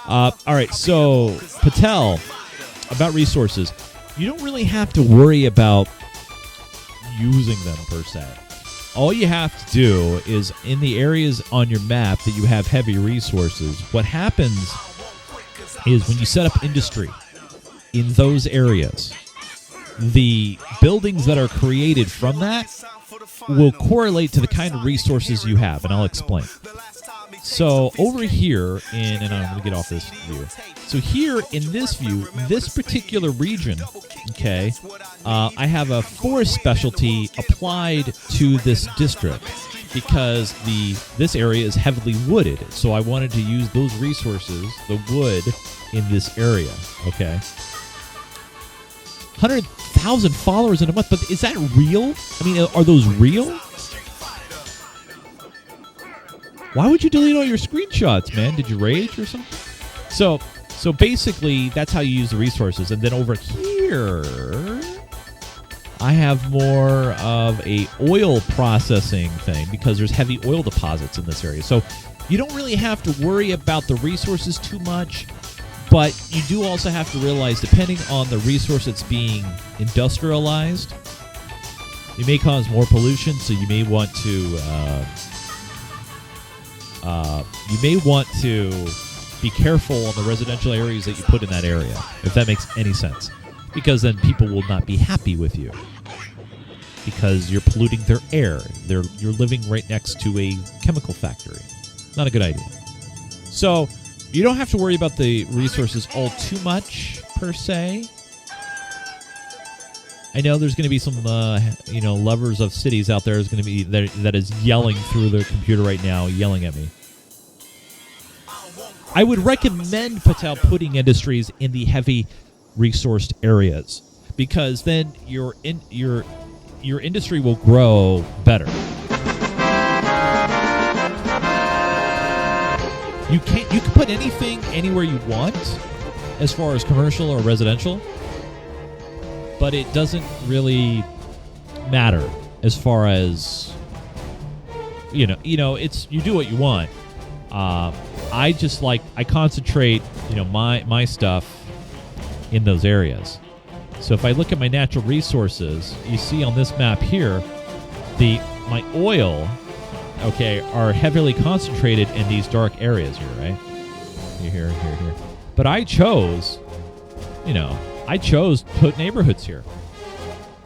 All right, so Patel, about resources, you don't really have to worry about using them per se. All you have to do is in the areas on your map that you have heavy resources, what happens is when you set up industry in those areas, the buildings that are created from that will correlate to the kind of resources you have, and I'll explain. So over here, and I'm going to get off this view. So here in this view, this particular region, okay, I have a forest specialty applied to this district because this area is heavily wooded. So I wanted to use those resources, the wood, in this area, okay? 100,000 followers in a month, but is that real? I mean, are those real? Why would you delete all your screenshots, man? Did you rage or something? So basically, that's how you use the resources. And then over here, I have more of a oil processing thing because there's heavy oil deposits in this area. So you don't really have to worry about the resources too much, but you do also have to realize, depending on the resource that's being industrialized, it may cause more pollution, so you may want to... you may want to be careful on the residential areas that you put in that area, if that makes any sense. Because then people will not be happy with you. Because you're polluting their air. You're living right next to a chemical factory. Not a good idea. So, you don't have to worry about the resources all too much, per se. I know there's going to be some, lovers of cities out there is going to be that is yelling through their computer right now, yelling at me. I would recommend, Patel, putting industries in the heavy resourced areas because then your industry will grow better. You can put anything anywhere you want as far as commercial or residential, but it doesn't really matter as far as it's you do what you want. I concentrate my stuff in those areas. So if I look at my natural resources, you see on this map here, my oil, okay, are heavily concentrated in these dark areas here, right? Here. But I chose to put neighborhoods here.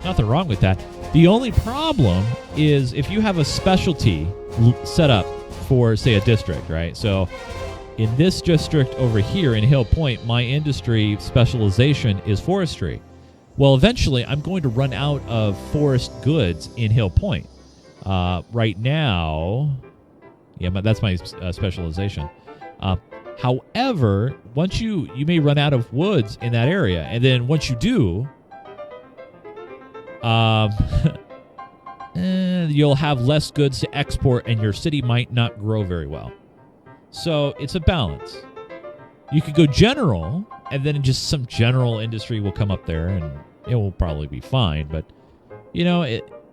Nothing wrong with that. The only problem is if you have a specialty set up for, say, a district, right? So in this district over here in Hill Point, my industry specialization is forestry. Well, eventually, I'm going to run out of forest goods in Hill Point. Right now, but that's my specialization. However, once you may run out of woods in that area, and then once you do, you'll have less goods to export, and your city might not grow very well. So it's a balance. You could go general, and then just some general industry will come up there, and it will probably be fine. But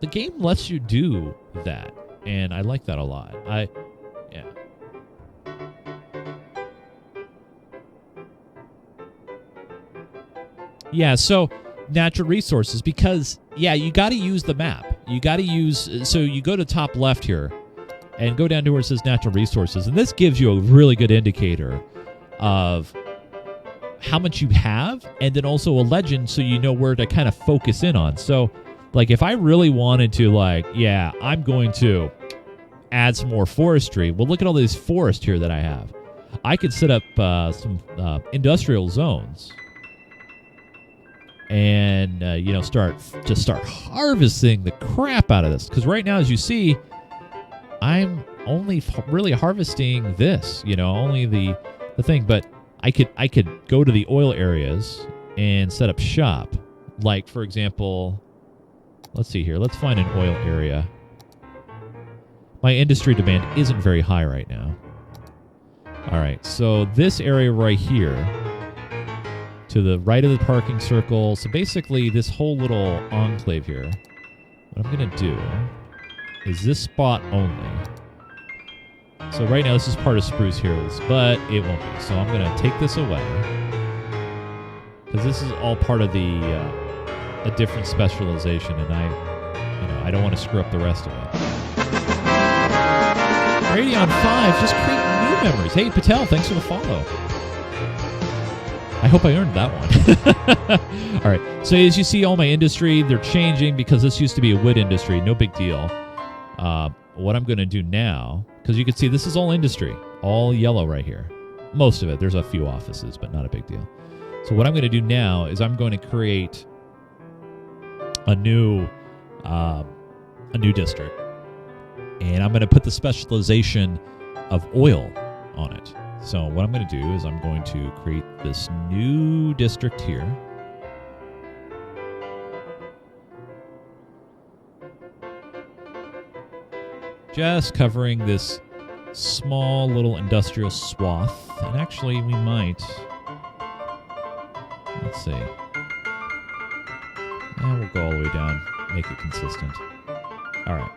the game lets you do that, and I like that a lot. So natural resources, because you got to use the map. You got to use, so you go to top left here and go down to where it says natural resources, and this gives you a really good indicator of how much you have, and then also a legend so you know where to kind of focus in on. So like if I really wanted to I'm going to add some more forestry, well, look at all these forests here that I have. I could set up some industrial zones and start harvesting the crap out of this, because right now, as you see, I'm only really harvesting this, only the thing. But I could go to the oil areas and set up shop. Like, for example, let's see here. Let's find an oil area. My industry demand isn't very high right now. All right, so this area right here, to the right of the parking circle. So basically, this whole little enclave here, what I'm going to do is this spot only. So right now this is part of Spruce Hills, but it won't be. So I'm going to take this away because this is all part of a different specialization, and I don't want to screw up the rest of it. Radeon 5, just create new memories. Hey, Patel, thanks for the follow. I hope I earned that one. All right, so as you see, all my industry, they're changing because this used to be a wood industry. No big deal. What I'm going to do now, because you can see this is all industry, all yellow right here. Most of it. There's a few offices, but not a big deal. So what I'm going to do now is I'm going to create a new district. And I'm going to put the specialization of oil on it. So what I'm going to do is I'm going to create this new district here. Just covering this small little industrial swath. And actually we might, let's see. And we'll go all the way down, make it consistent. All right.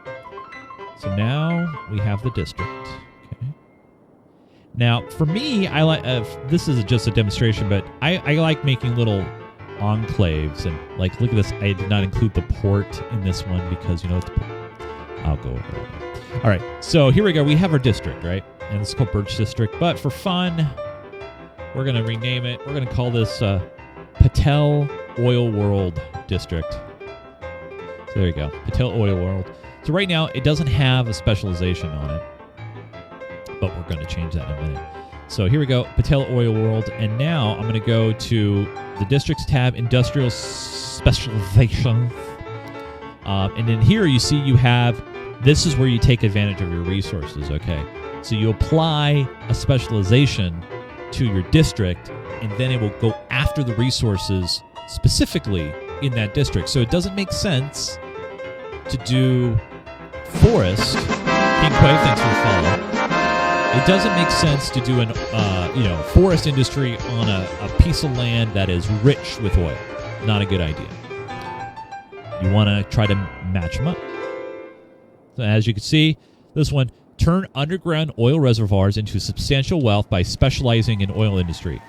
So now we have the district. Okay. Now, for me, I like. This is just a demonstration, but I like making little enclaves and like. Look at this. I did not include the port in this one because I'll go over it. All right. So here we go. We have our district, right? And it's called Birch District. But for fun, we're gonna rename it. We're gonna call this Patel Oil World District. So there you go, Patel Oil World. So right now, it doesn't have a specialization on it, but we're going to change that in a minute. So here we go, Patel Oil World, and now I'm going to go to the Districts tab, Industrial Specialization, and then here you see you have, this is where you take advantage of your resources, okay? So you apply a specialization to your district, and then it will go after the resources specifically in that district. So it doesn't make sense to do forest. King Quay, thanks for the follow. It doesn't make sense to do an forest industry on a piece of land that is rich with oil. Not a good idea. You want to try to match them up. So as you can see, this one, turn underground oil reservoirs into substantial wealth by specializing in oil industry.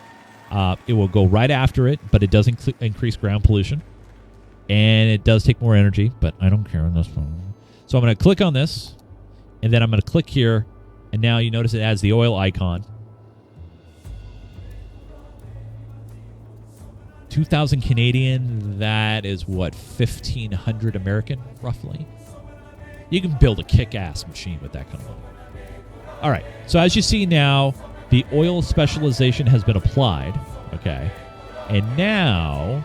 It will go right after it, but it does increase ground pollution. And it does take more energy, but I don't care on this one. So I'm going to click on this, and then I'm going to click here, and now you notice it adds the oil icon. 2,000 Canadian, that is what, 1,500 American, roughly? You can build a kick-ass machine with that kind of money. All right, so as you see now, the oil specialization has been applied, okay? And now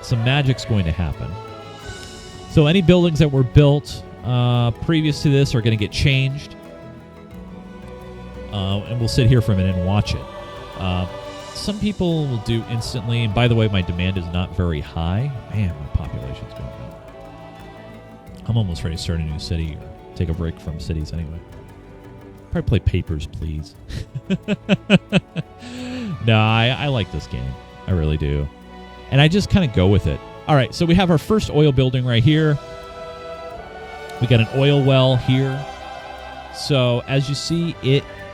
some magic's going to happen. So any buildings that were built previous to this are going to get changed. And we'll sit here for a minute and watch it. Some people will do instantly. And by the way, my demand is not very high. Man, my population's going up. I'm almost ready to start a new city or take a break from cities anyway. Probably play Papers, Please. No, I like this game. I really do. And I just kind of go with it. All right, so we have our first oil building right here. We got an oil well here. So as you see,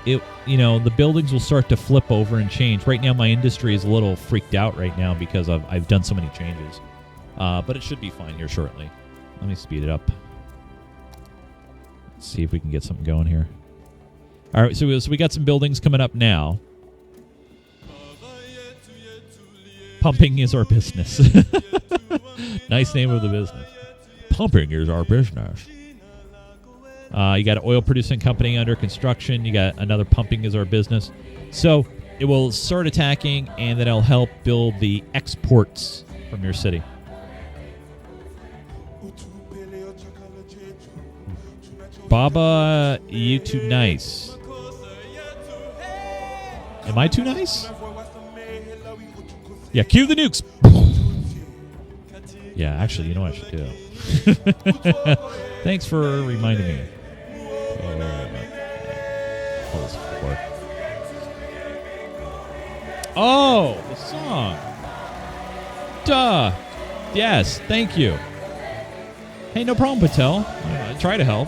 the buildings will start to flip over and change. Right now, my industry is a little freaked out right now because I've done so many changes. But it should be fine here shortly. Let me speed it up. Let's see if we can get something going here. All right, so we got some buildings coming up now. Pumping is our business. Nice name of the business. Pumping is our business. You got an oil producing company under construction. You got another pumping is our business. So it will start attacking, and then it'll help build the exports from your city. Baba, you too nice. Am I too nice? Yeah, cue the nukes. Yeah, actually, you know what I should do. Thanks for reminding me. Oh, the song. Duh. Yes, thank you. Hey, no problem, Patel. I try to help.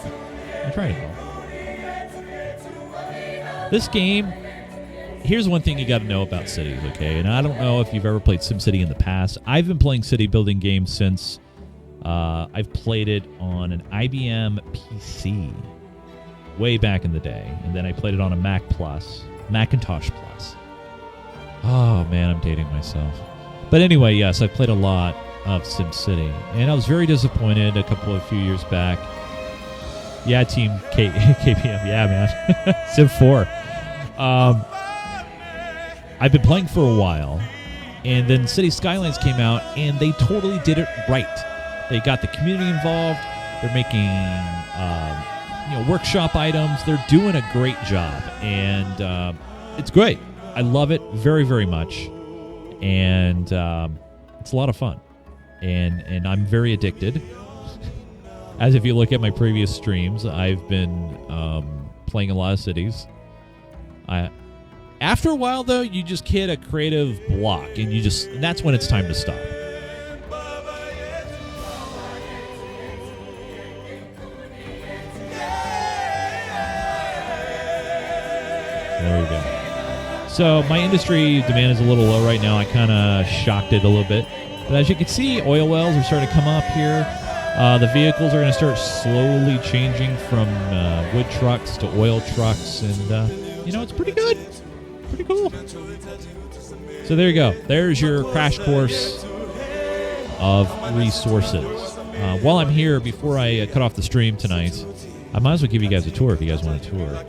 This game, here's one thing you got to know about cities, okay? And I don't know if you've ever played SimCity in the past. I've been playing city building games since I've played it on an IBM PC way back in the day. And then I played it on a Macintosh Plus. Oh, man, I'm dating myself. But anyway, yes, I've played a lot of SimCity. And I was very disappointed a few years back. Yeah, Team KPM. Yeah, man. Sim 4. I've been playing for a while, and then City Skylines came out, and they totally did it right. They got the community involved. They're making workshop items. They're doing a great job, and it's great. I love it very, very much, and it's a lot of fun, and I'm very addicted. As if you look at my previous streams, I've been playing a lot of cities. After a while, though, you just hit a creative block, and that's when it's time to stop. There we go. So my industry demand is a little low right now. I kind of shocked it a little bit. But as you can see, oil wells are starting to come up here. The vehicles are going to start slowly changing from wood trucks to oil trucks, and it's pretty good. Pretty cool. So there you go. There's your crash course of resources. While I'm here, before I cut off the stream tonight, I might as well give you guys a tour if you guys want a tour.